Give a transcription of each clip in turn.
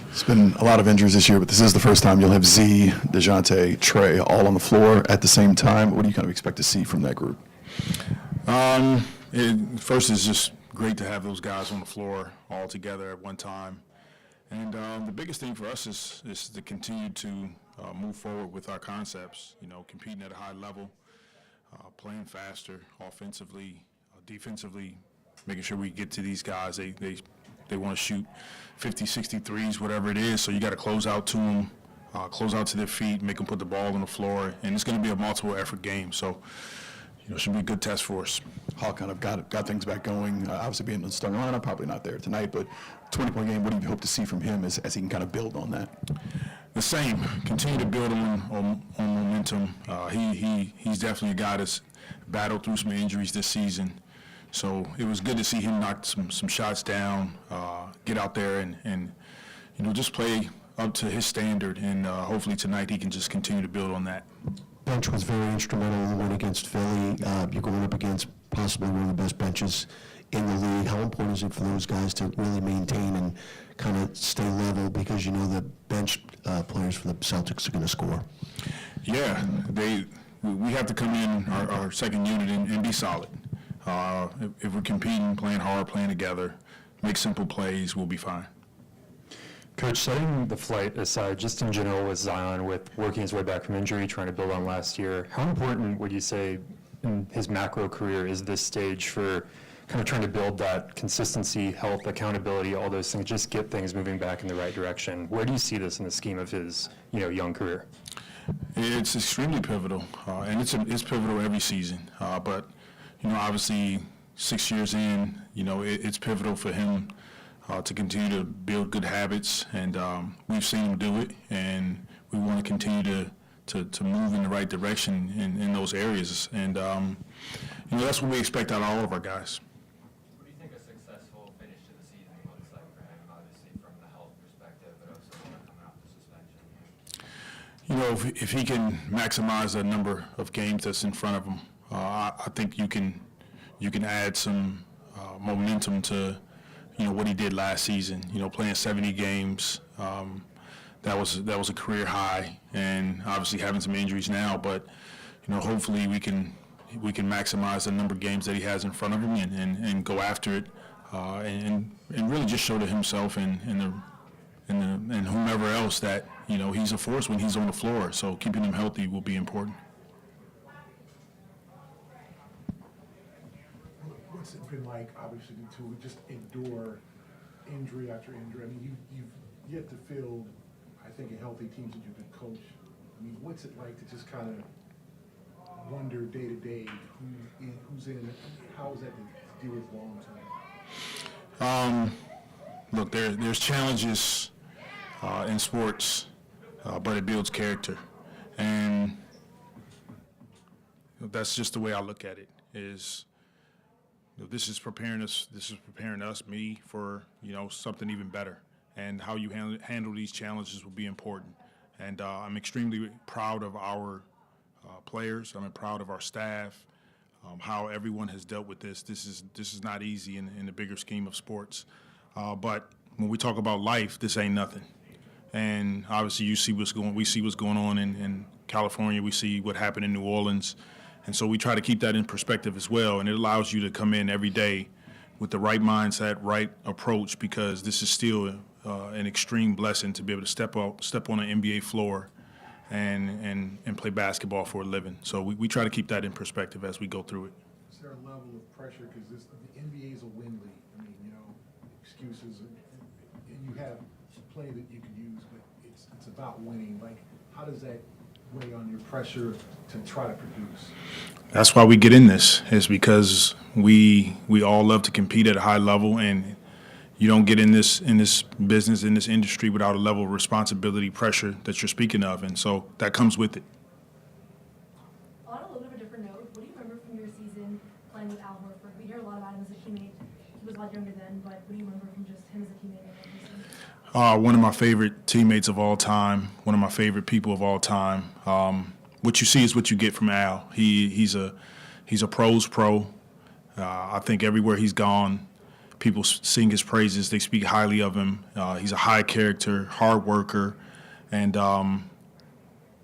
It's been a lot of injuries this year, but this is the first time you'll have Z, DeJounte, Trey all on the floor at the same time. What do you kind of expect to see from that group? First, it's just great to have those guys on the floor all together at one time. And the biggest thing for us is to continue to move forward with our concepts, competing at a high level, playing faster, offensively, defensively, making sure we get to these guys. They want to shoot 50, 60 threes, whatever it is, so you got to close out to them, close out to their feet, make them put the ball on the floor, and it's going to be a multiple effort game. So, it should be a good test for us. Hall kind of got things back going. Obviously being in the starting lineup, probably not there tonight, but 20-point game, what do you hope to see from him as he can kind of build on that? The same. Continue to build on momentum. He's definitely a guy that's battled through some injuries this season. So it was good to see him knock some shots down, get out there and just play up to his standard. And hopefully tonight he can just continue to build on that. Bench was very instrumental in the win against Philly. You're going up against possibly one of the best benches in the league. How important is it for those guys to really maintain and kind of stay level, because the bench players for the Celtics are going to score? Yeah, we have to come in our second unit and be solid. If we're competing, playing hard, playing together, make simple plays, we'll be fine. Coach, setting the flight aside, just in general with Zion, with working his way back from injury, trying to build on last year, how important would you say in his macro career is this stage for kind of trying to build that consistency, health, accountability, all those things, just get things moving back in the right direction? Where do you see this in the scheme of his young career? It's extremely pivotal, and it's pivotal every season. But obviously 6 years in, it's pivotal for him to continue to build good habits, and we've seen him do it, and we want to continue to move in the right direction in those areas. And that's what we expect out of all of our guys. What do you think a successful finish to the season looks like for him, obviously from the health perspective, but also coming off the suspension? If he can maximize the number of games that's in front of him, I think you can add some momentum to what he did last season. Playing 70 games, that was a career high, and obviously having some injuries now. But hopefully we can maximize the number of games that he has in front of him and go after it, and really just show to himself and whomever else that he's a force when he's on the floor. So keeping him healthy will be important. What's it been like, obviously, to just endure injury after injury? I mean, you've yet to field, I think, a healthy teams that you've been coached. I mean, what's it like to just kind of wonder day to day who's in, how is that to deal with long term? Look, there's challenges in sports, but it builds character, and that's just the way I look at it. This is preparing us. This is preparing us, me, for something even better. And how you handle these challenges will be important. And I'm extremely proud of our players. I'm proud of our staff. How everyone has dealt with this. This is not easy in the bigger scheme of sports. But when we talk about life, this ain't nothing. And obviously, we see what's going on in California. We see what happened in New Orleans. And so we try to keep that in perspective as well, and it allows you to come in every day with the right mindset, right approach, because this is still an extreme blessing to be able to step on an NBA floor and play basketball for a living. So we try to keep that in perspective as we go through it. Is there a level of pressure, because the NBA is a win league? I mean, excuses, and you have play that you can use, but it's about winning. Like, how does that weigh on your pressure to try to produce? That's why we get in this, is because we all love to compete at a high level, and you don't get in this business, in this industry, without a level of responsibility, pressure that you're speaking of, and so that comes with it. On a little bit of a different note, what do you remember from your season playing with Al Horford? We hear a lot about him as a teammate. He was a lot younger then, but what do you remember from just him as a teammate in that season? One of my favorite teammates of all time, one of my favorite people of all time. What you see is what you get from Al. He's a pro's pro. I think everywhere he's gone, people sing his praises. They speak highly of him. He's a high character, hard worker, and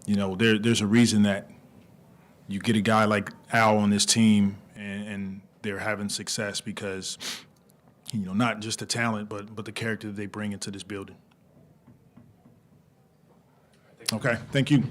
there's a reason that you get a guy like Al on this team and they're having success because, not just the talent, but the character that they bring into this building. Okay, thank you.